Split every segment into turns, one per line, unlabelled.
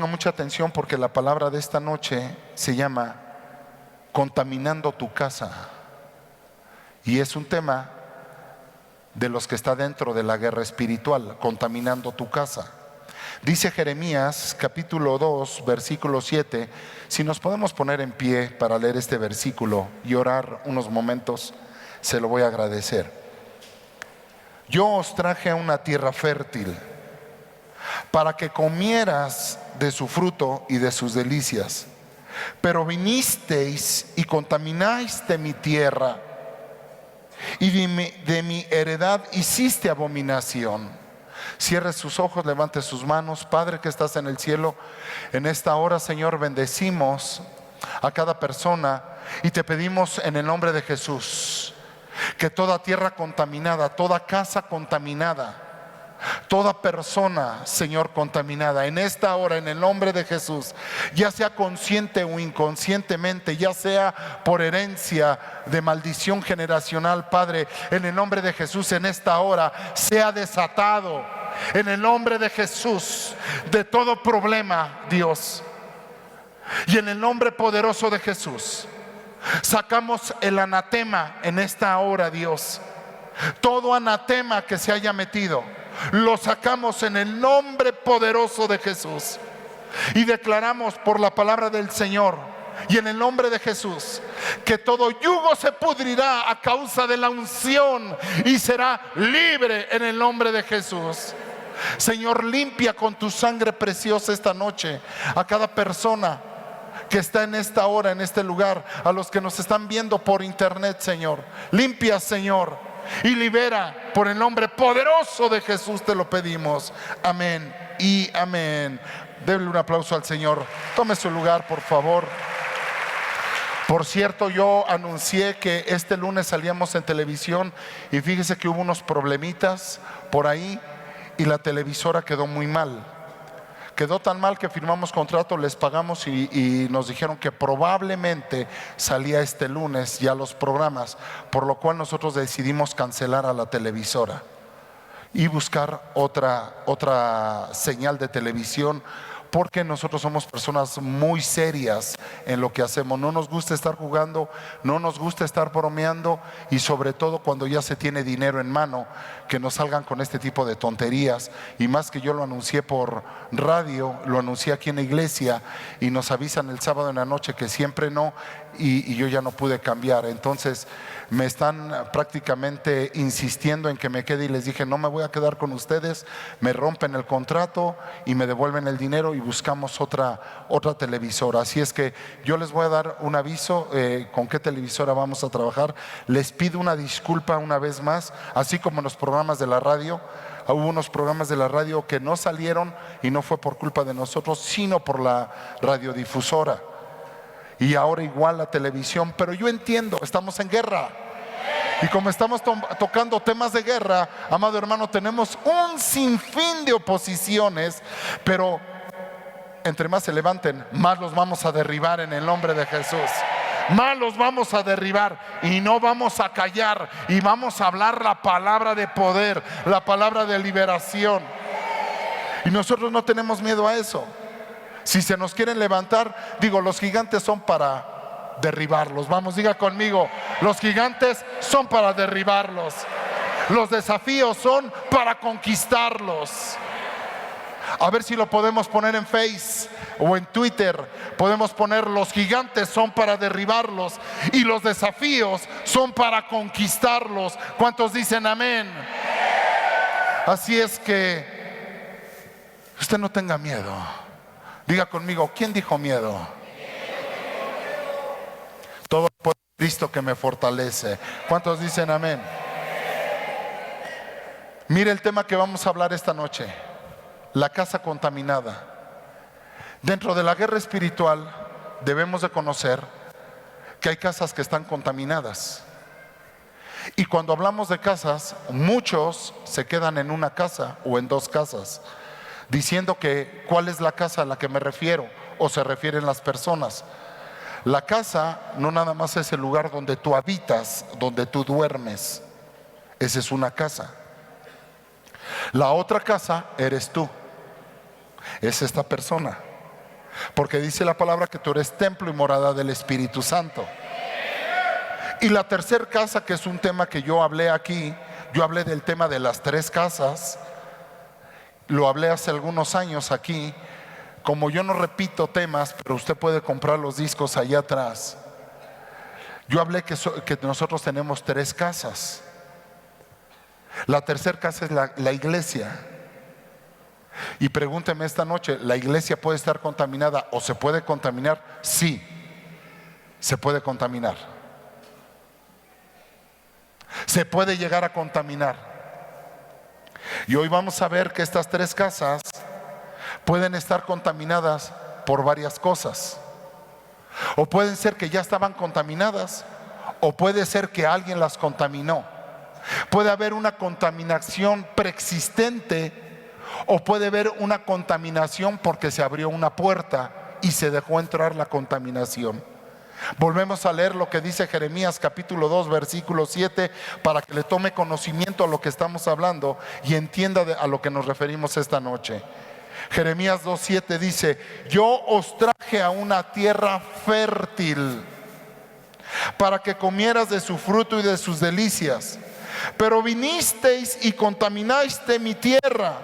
ponga mucha atención porque la palabra de esta noche se llama contaminando tu casa. Y es un tema de los que está dentro de la guerra espiritual, contaminando tu casa. Dice Jeremías capítulo 2, versículo 7. Si nos podemos poner en pie para leer este versículo y orar unos momentos, se lo voy a agradecer. Yo os traje a una tierra fértil para que comieras de su fruto y de sus delicias. Pero vinisteis y contaminaste mi tierra, y de mi heredad hiciste abominación. Cierre sus ojos, levante sus manos. Padre que estás en el cielo, en esta hora, Señor, bendecimos a cada persona y te pedimos en el nombre de Jesús que toda tierra contaminada, toda casa contaminada, toda persona, Señor, contaminada, en esta hora, en el nombre de Jesús, ya sea consciente o inconscientemente, ya sea por herencia de maldición generacional, Padre, en el nombre de Jesús, en esta hora, sea desatado, en el nombre de Jesús, de todo problema, Dios. Y en el nombre poderoso de Jesús, sacamos el anatema en esta hora, Dios. Todo anatema que se haya metido, lo sacamos en el nombre poderoso de Jesús. Y declaramos por la palabra del Señor y en el nombre de Jesús que todo yugo se pudrirá a causa de la unción y será libre en el nombre de Jesús. Señor, limpia con tu sangre preciosa esta noche a cada persona que está en esta hora, en este lugar, a los que nos están viendo por internet, Señor. Limpia, Señor, y libera por el nombre poderoso de Jesús, te lo pedimos. Amén y amén. Denle un aplauso al Señor. Tome su lugar, por favor. Por cierto, yo anuncié que este lunes salíamos en televisión y fíjese que hubo unos problemitas por ahí y la televisora quedó muy mal. Quedó tan mal que firmamos contrato, les pagamos y nos dijeron que probablemente salía este lunes ya los programas, por lo cual nosotros decidimos cancelar a la televisora y buscar otra señal de televisión, porque nosotros somos personas muy serias en lo que hacemos. No nos gusta estar jugando, no nos gusta estar bromeando, y sobre todo cuando ya se tiene dinero en mano, que nos salgan con este tipo de tonterías. Y más que yo lo anuncié por radio, lo anuncié aquí en la iglesia y nos avisan el sábado en la noche que siempre no, y yo ya no pude cambiar. Entonces me están prácticamente insistiendo en que me quede, y les dije no me voy a quedar con ustedes. Me rompen el contrato y me devuelven el dinero y buscamos otra televisora. Así es que yo les voy a dar un aviso con qué televisora vamos a trabajar. Les pido una disculpa una vez más, así como en los programas de la radio. Hubo unos programas de la radio que no salieron y no fue por culpa de nosotros, sino por la radiodifusora. Y ahora igual la televisión. Pero yo entiendo, estamos en guerra. Y como estamos tocando temas de guerra, amado hermano, tenemos un sinfín de oposiciones, pero entre más se levanten, más los vamos a derribar en el nombre de Jesús. Más los vamos a derribar y no vamos a callar, y vamos a hablar la palabra de poder, la palabra de liberación. Y nosotros no tenemos miedo a eso. Si se nos quieren levantar, digo, los gigantes son para derribarlos. Vamos, diga conmigo, los gigantes son para derribarlos. Los desafíos son para conquistarlos. A ver si lo podemos poner en Face o en Twitter. Podemos poner: los gigantes son para derribarlos y los desafíos son para conquistarlos. ¿Cuántos dicen amén? Así es que usted no tenga miedo. Diga conmigo, ¿quién dijo miedo? Todo por Cristo que me fortalece. ¿Cuántos dicen amén? Mire el tema que vamos a hablar esta noche: la casa contaminada. Dentro de la guerra espiritual debemos de conocer que hay casas que están contaminadas. Y cuando hablamos de casas, muchos se quedan en una casa o en dos casas, diciendo que ¿cuál es la casa a la que me refiero? O se refieren las personas. La casa no nada más es el lugar donde tú habitas, donde tú duermes. Esa es una casa. La otra casa eres tú. Es esta persona. Porque dice la palabra que tú eres templo y morada del Espíritu Santo. Y la tercera casa, que es un tema que yo hablé aquí, yo hablé del tema de las 3 casas. Lo hablé hace algunos años aquí. Como yo no repito temas, pero usted puede comprar los discos allá atrás. Yo hablé que nosotros tenemos 3 casas. La tercera casa es la iglesia. Y pregúnteme esta noche, ¿la iglesia puede estar contaminada o se puede contaminar? Sí, se puede contaminar. Se puede llegar a contaminar. Y hoy vamos a ver que estas 3 casas pueden estar contaminadas por varias cosas. O pueden ser que ya estaban contaminadas, o puede ser que alguien las contaminó. Puede haber una contaminación preexistente, o puede haber una contaminación porque se abrió una puerta y se dejó entrar la contaminación. Volvemos a leer lo que dice Jeremías capítulo 2 versículo 7 para que le tome conocimiento a lo que estamos hablando y entienda a lo que nos referimos esta noche. Jeremías 2:7 dice: yo os traje a una tierra fértil para que comieras de su fruto y de sus delicias, pero vinisteis y contaminaste mi tierra,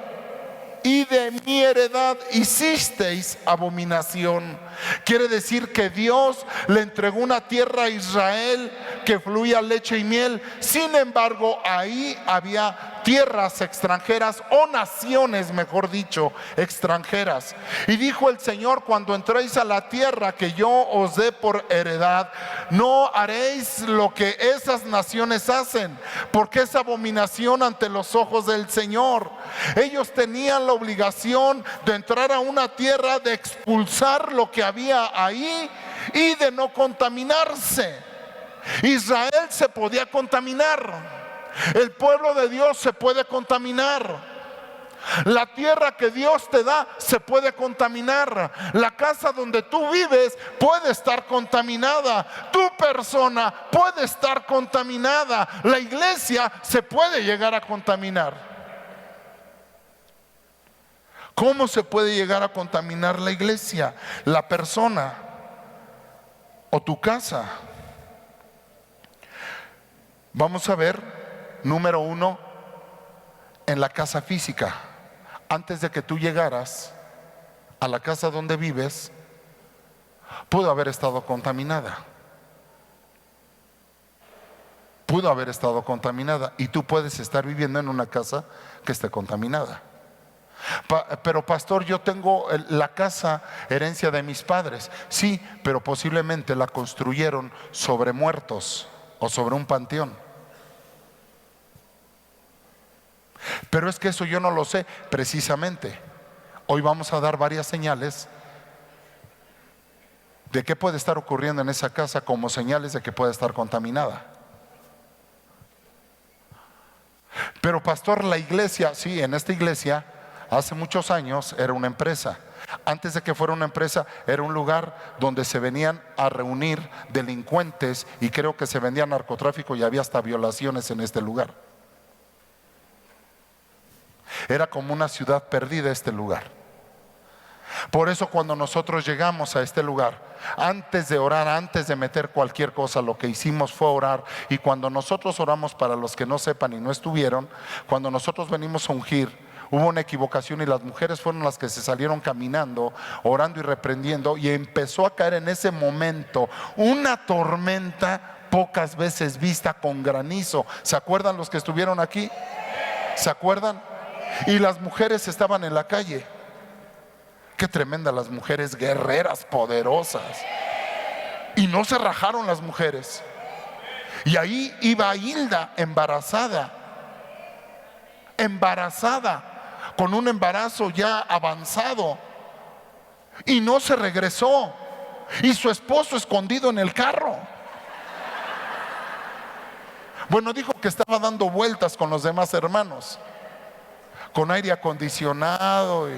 y de mi heredad hicisteis abominación. Quiere decir que Dios le entregó una tierra a Israel que fluía leche y miel. Sin embargo, ahí había tierras extranjeras, o naciones, mejor dicho, extranjeras. Y dijo el Señor: cuando entréis a la tierra que yo os dé por heredad, no haréis lo que esas naciones hacen, porque es abominación ante los ojos del Señor. Ellos tenían la obligación de entrar a una tierra, de expulsar lo que había ahí y de no contaminarse. Israel se podía contaminar. El pueblo de Dios se puede contaminar. La tierra que Dios te da se puede contaminar. La casa donde tú vives puede estar contaminada. Tu persona puede estar contaminada. La iglesia se puede llegar a contaminar. ¿Cómo se puede llegar a contaminar la iglesia, la persona o tu casa? Vamos a ver, número 1, en la casa física. Antes de que tú llegaras a la casa donde vives, pudo haber estado contaminada. Pudo haber estado contaminada. Y tú puedes estar viviendo en una casa que esté contaminada. Pero pastor, yo tengo la casa herencia de mis padres. Sí, pero posiblemente la construyeron sobre muertos o sobre un panteón. Pero es que eso yo no lo sé. Precisamente hoy vamos a dar varias señales de qué puede estar ocurriendo en esa casa, como señales de que puede estar contaminada. Pero pastor, la iglesia, sí, en esta iglesia hace muchos años era una empresa. Antes de que fuera una empresa, era un lugar donde se venían a reunir delincuentes, y creo que se vendía narcotráfico y había hasta violaciones en este lugar. Era como una ciudad perdida este lugar. Por eso cuando nosotros llegamos a este lugar, antes de orar, antes de meter cualquier cosa, lo que hicimos fue orar. Y cuando nosotros oramos, para los que no sepan y no estuvieron, cuando nosotros venimos a ungir, hubo una equivocación y las mujeres fueron las que se salieron caminando, orando y reprendiendo, y empezó a caer en ese momento una tormenta pocas veces vista, con granizo. ¿Se acuerdan los que estuvieron aquí? ¿Se acuerdan? Y las mujeres estaban en la calle. Qué tremenda, las mujeres guerreras, poderosas. Y no se rajaron las mujeres. Y ahí iba Hilda embarazada, con un embarazo ya avanzado, y no se regresó, y su esposo escondido en el carro. Bueno, dijo que estaba dando vueltas con los demás hermanos, con aire acondicionado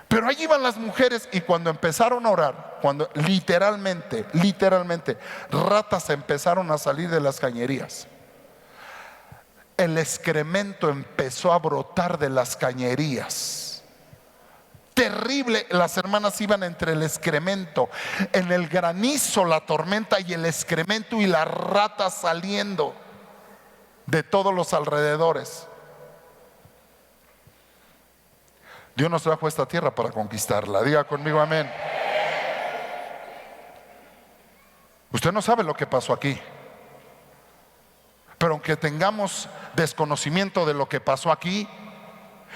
pero allí iban las mujeres. Y cuando empezaron a orar, cuando literalmente ratas empezaron a salir de las cañerías, el excremento empezó a brotar de las cañerías, terrible. Las hermanas iban entre el excremento, en el granizo, la tormenta y el excremento, y las ratas saliendo de todos los alrededores. Dios nos trajo a esta tierra para conquistarla. Diga conmigo amén. Usted no sabe lo que pasó aquí, pero aunque tengamos desconocimiento de lo que pasó aquí,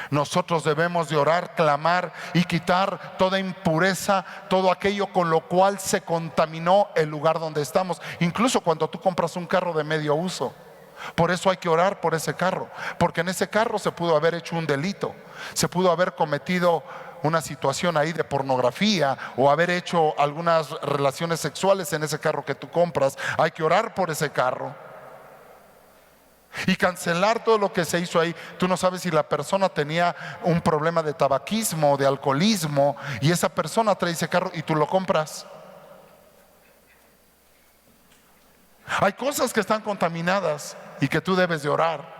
nosotros debemos de orar, clamar y quitar toda impureza, todo aquello con lo cual se contaminó el lugar donde estamos. Incluso cuando tú compras un carro de medio uso, por eso hay que orar por ese carro, porque en ese carro se pudo haber hecho un delito, se pudo haber cometido una situación ahí de pornografía, o haber hecho algunas relaciones sexuales en ese carro que tú compras. Hay que orar por ese carro y cancelar todo lo que se hizo ahí. Tú no sabes si la persona tenía un problema de tabaquismo, de alcoholismo, y esa persona trae ese carro y tú lo compras. Hay cosas que están contaminadas y que tú debes de orar.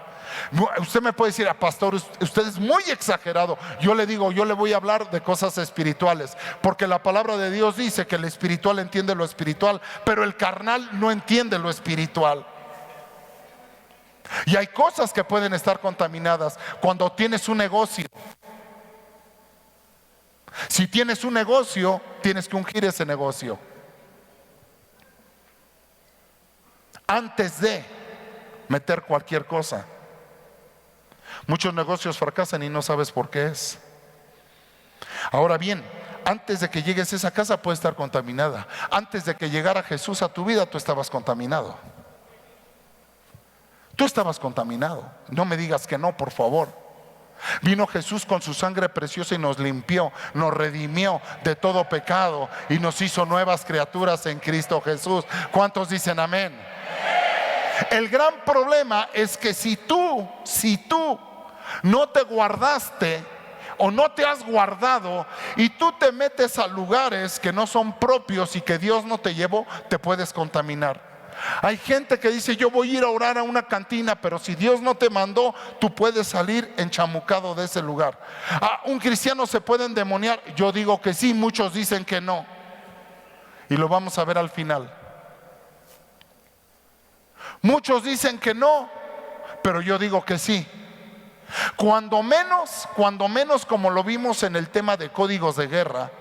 Usted me puede decir: pastor, usted es muy exagerado. Yo le digo, yo le voy a hablar de cosas espirituales, porque la palabra de Dios dice que el espiritual entiende lo espiritual, pero el carnal no entiende lo espiritual. Y hay cosas que pueden estar contaminadas. Cuando tienes un negocio, si tienes un negocio, tienes que ungir ese negocio antes de meter cualquier cosa. Muchos negocios fracasan y no sabes por qué es. Ahora bien, antes de que llegues a esa casa puede estar contaminada. Antes de que llegara Jesús a tu vida, tú estabas contaminado. Tú estabas contaminado. No me digas que no, por favor. Vino Jesús con su sangre preciosa y nos limpió, nos redimió de todo pecado y nos hizo nuevas criaturas en Cristo Jesús. ¿Cuántos dicen amén? El gran problema es que si tú no te guardaste o no te has guardado y tú te metes a lugares que no son propios y que Dios no te llevó, te puedes contaminar. Hay gente que dice: yo voy a ir a orar a una cantina, pero si Dios no te mandó, tú puedes salir enchamucado de ese lugar. ¿Un cristiano se puede endemoniar? Yo digo que sí, muchos dicen que no, y lo vamos a ver al final. Muchos dicen que no, pero yo digo que sí. Cuando menos, como lo vimos en el tema de códigos de guerra,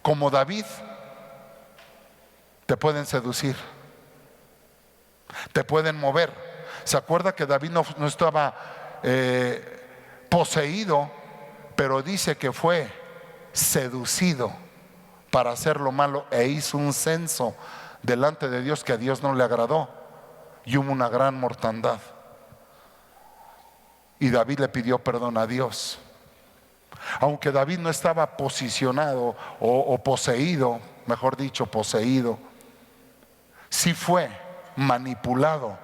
como David, te pueden seducir, te pueden mover. ¿Se acuerda que David no estaba poseído, pero dice que fue seducido para hacer lo malo, e hizo un censo delante de Dios que a Dios no le agradó, y hubo una gran mortandad? Y David le pidió perdón a Dios. Aunque David no estaba posicionado o poseído, mejor dicho, poseído, sí fue manipulado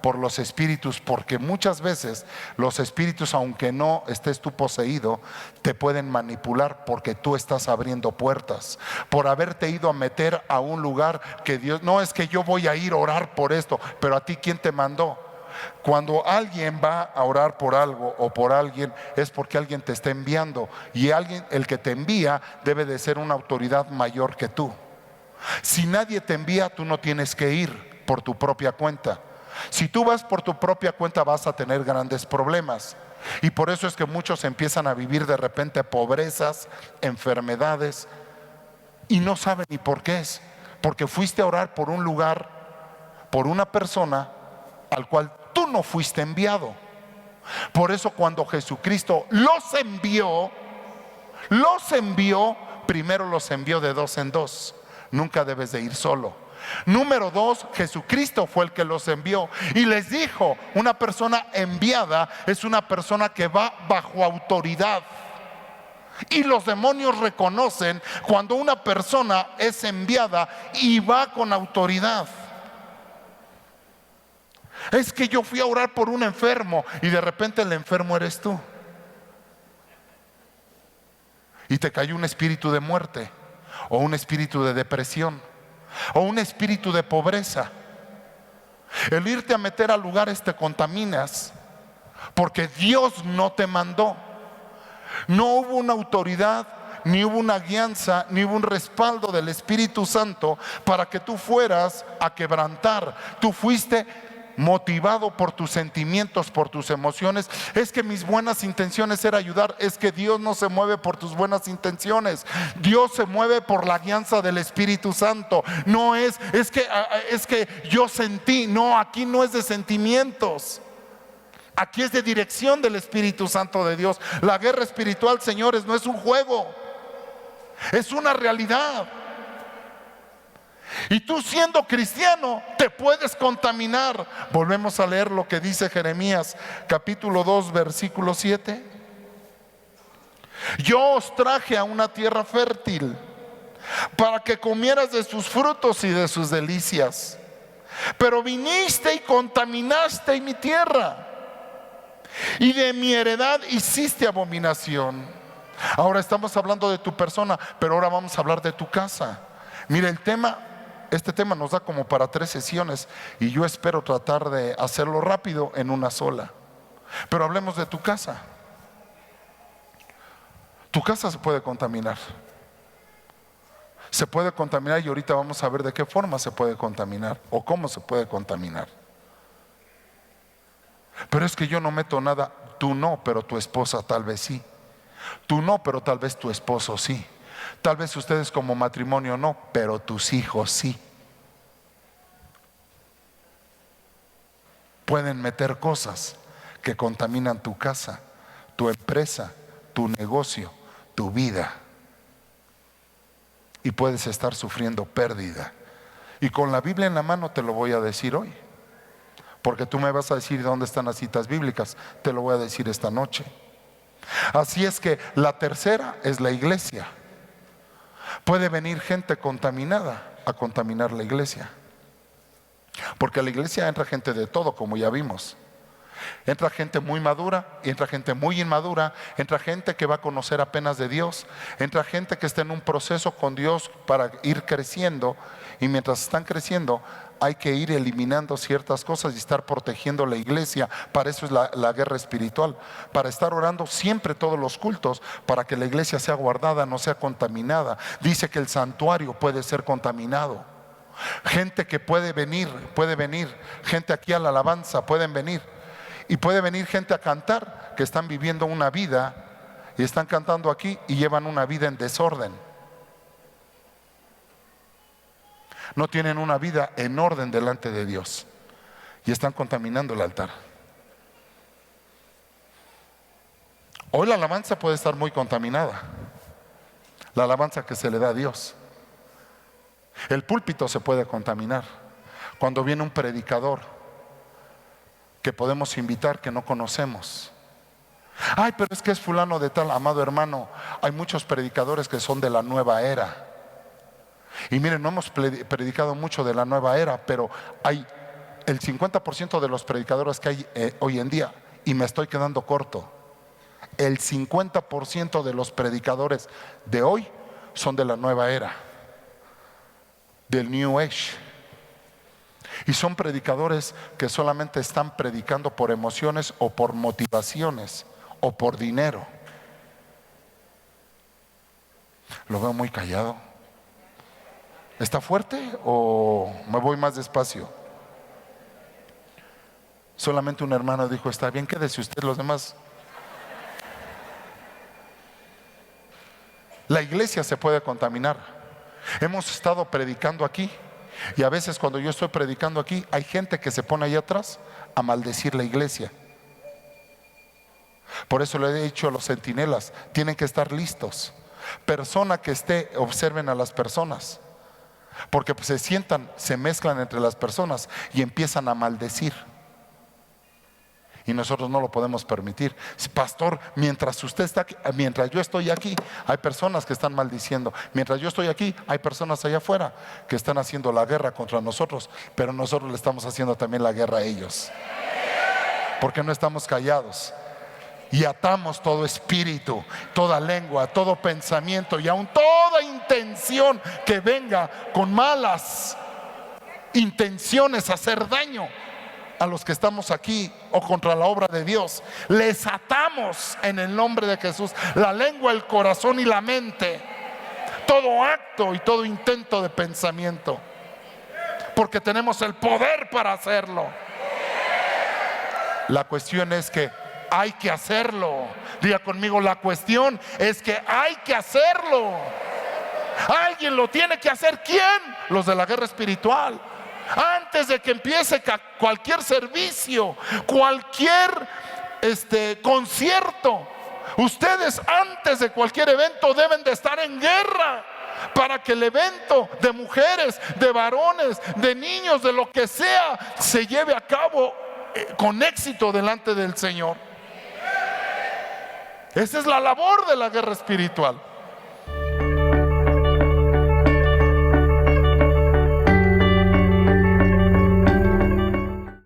por los espíritus, porque muchas veces los espíritus, aunque no estés tú poseído, te pueden manipular porque tú estás abriendo puertas, por haberte ido a meter a un lugar que Dios, no es que yo voy a ir a orar por esto, pero a ti ¿quién te mandó? Cuando alguien va a orar por algo o por alguien, es porque alguien te está enviando, y alguien, el que te envía, debe de ser una autoridad mayor que tú. Si nadie te envía, tú no tienes que ir por tu propia cuenta. Si tú vas por tu propia cuenta, vas a tener grandes problemas. Y por eso es que muchos empiezan a vivir de repente pobrezas, enfermedades, y no saben ni por qué es. Porque fuiste a orar por un lugar, por una persona al cual tú no fuiste enviado. Por eso cuando Jesucristo los envió, primero los envió de dos en dos. Nunca debes de ir solo. Número dos, Jesucristo fue el que los envió y les dijo: una persona enviada es una persona que va bajo autoridad. Y los demonios reconocen cuando una persona es enviada y va con autoridad. Es que yo fui a orar por un enfermo y de repente el enfermo eres tú, y te cayó un espíritu de muerte, o un espíritu de depresión, o un espíritu de pobreza. El irte a meter a lugares te contaminas porque Dios no te mandó. No hubo una autoridad, ni hubo una guianza, ni hubo un respaldo del Espíritu Santo para que tú fueras a quebrantar. Tú fuiste motivado por tus sentimientos, por tus emociones. Es que mis buenas intenciones era ayudar. Es que Dios no se mueve por tus buenas intenciones. Dios se mueve por la guianza del Espíritu Santo. No es que yo sentí. No, aquí no es de sentimientos. Aquí es de dirección del Espíritu Santo de Dios. La guerra espiritual, señores, no es un juego, es una realidad. Y tú, siendo cristiano, te puedes contaminar. Volvemos a leer lo que dice Jeremías capítulo 2 versículo 7. Yo os traje a una tierra fértil para que comieras de sus frutos y de sus delicias, pero viniste y contaminaste mi tierra, y de mi heredad hiciste abominación. Ahora estamos hablando de tu persona, pero ahora vamos a hablar de tu casa. Mira, este tema nos da como para 3 sesiones, y yo espero tratar de hacerlo rápido en una sola. Pero hablemos de tu casa. Tu casa se puede contaminar. Se puede contaminar, y ahorita vamos a ver de qué forma se puede contaminar o cómo se puede contaminar. Pero es que yo no meto nada. Tú no, pero tu esposa tal vez sí. Tú no, pero tal vez tu esposo sí. Tal vez ustedes como matrimonio no, pero tus hijos sí. Pueden meter cosas que contaminan tu casa, tu empresa, tu negocio, tu vida. Y puedes estar sufriendo pérdida. Y con la Biblia en la mano te lo voy a decir hoy. Porque tú me vas a decir dónde están las citas bíblicas. Te lo voy a decir esta noche. Así es que la tercera es la iglesia. Puede venir gente contaminada a contaminar la iglesia. Porque a la iglesia entra gente de todo, como ya vimos. Entra gente muy madura, y entra gente muy inmadura. Entra gente que va a conocer apenas de Dios. Entra gente que está en un proceso con Dios para ir creciendo. Y mientras están creciendo, hay que ir eliminando ciertas cosas y estar protegiendo la iglesia. Para eso es la guerra espiritual. Para estar orando siempre todos los cultos, para que la iglesia sea guardada, no sea contaminada. Dice que el santuario puede ser contaminado. Gente que puede venir, gente aquí a la alabanza, pueden venir. Y puede venir gente a cantar que están viviendo una vida y están cantando aquí y llevan una vida en desorden. No tienen una vida en orden delante de Dios y están contaminando el altar. Hoy la alabanza puede estar muy contaminada, la alabanza que se le da a Dios. El púlpito se puede contaminar. Cuando viene un predicador que podemos invitar, que no conocemos. Ay, pero es que es fulano de tal. Amado hermano, hay muchos predicadores que son de la nueva era. Y miren, no hemos predicado mucho de la nueva era, pero hay el 50% de los predicadores que hay hoy en día, y me estoy quedando corto. El 50% de los predicadores de hoy son de la nueva era, del New Age. Y son predicadores que solamente están predicando por emociones o por motivaciones o por dinero. Lo veo muy callado. ¿Está fuerte o me voy más despacio? Solamente un hermano dijo: está bien, quédese usted, los demás. La iglesia se puede contaminar. Hemos estado predicando aquí, y a veces cuando yo estoy predicando aquí, hay gente que se pone ahí atrás a maldecir la iglesia. Por eso le he dicho a los centinelas: tienen que estar listos. Persona que esté, observen a las personas, porque pues se sientan, se mezclan entre las personas y empiezan a maldecir. Y nosotros no lo podemos permitir. Pastor, mientras usted está aquí, mientras yo estoy aquí, hay personas que están maldiciendo. Mientras yo estoy aquí, hay personas allá afuera que están haciendo la guerra contra nosotros, pero nosotros le estamos haciendo también la guerra a ellos, porque no estamos callados. Y atamos todo espíritu, toda lengua, todo pensamiento y aún toda intención que venga con malas intenciones a hacer daño. a los que estamos aquí o contra la obra de Dios. Les atamos en el nombre de Jesús la lengua, el corazón y la mente, todo acto y todo intento de pensamiento, porque tenemos el poder para hacerlo. La cuestión es que hay que hacerlo. Diga conmigo, la cuestión es que hay que hacerlo. Alguien lo tiene que hacer. ¿Quién? Los de la guerra espiritual. Antes de que empiece cualquier servicio, cualquier concierto, ustedes antes de cualquier evento deben de estar en guerra, para que el evento de mujeres, de varones, de niños, de lo que sea, se lleve a cabo con éxito delante del Señor. Esa es la labor de la guerra espiritual.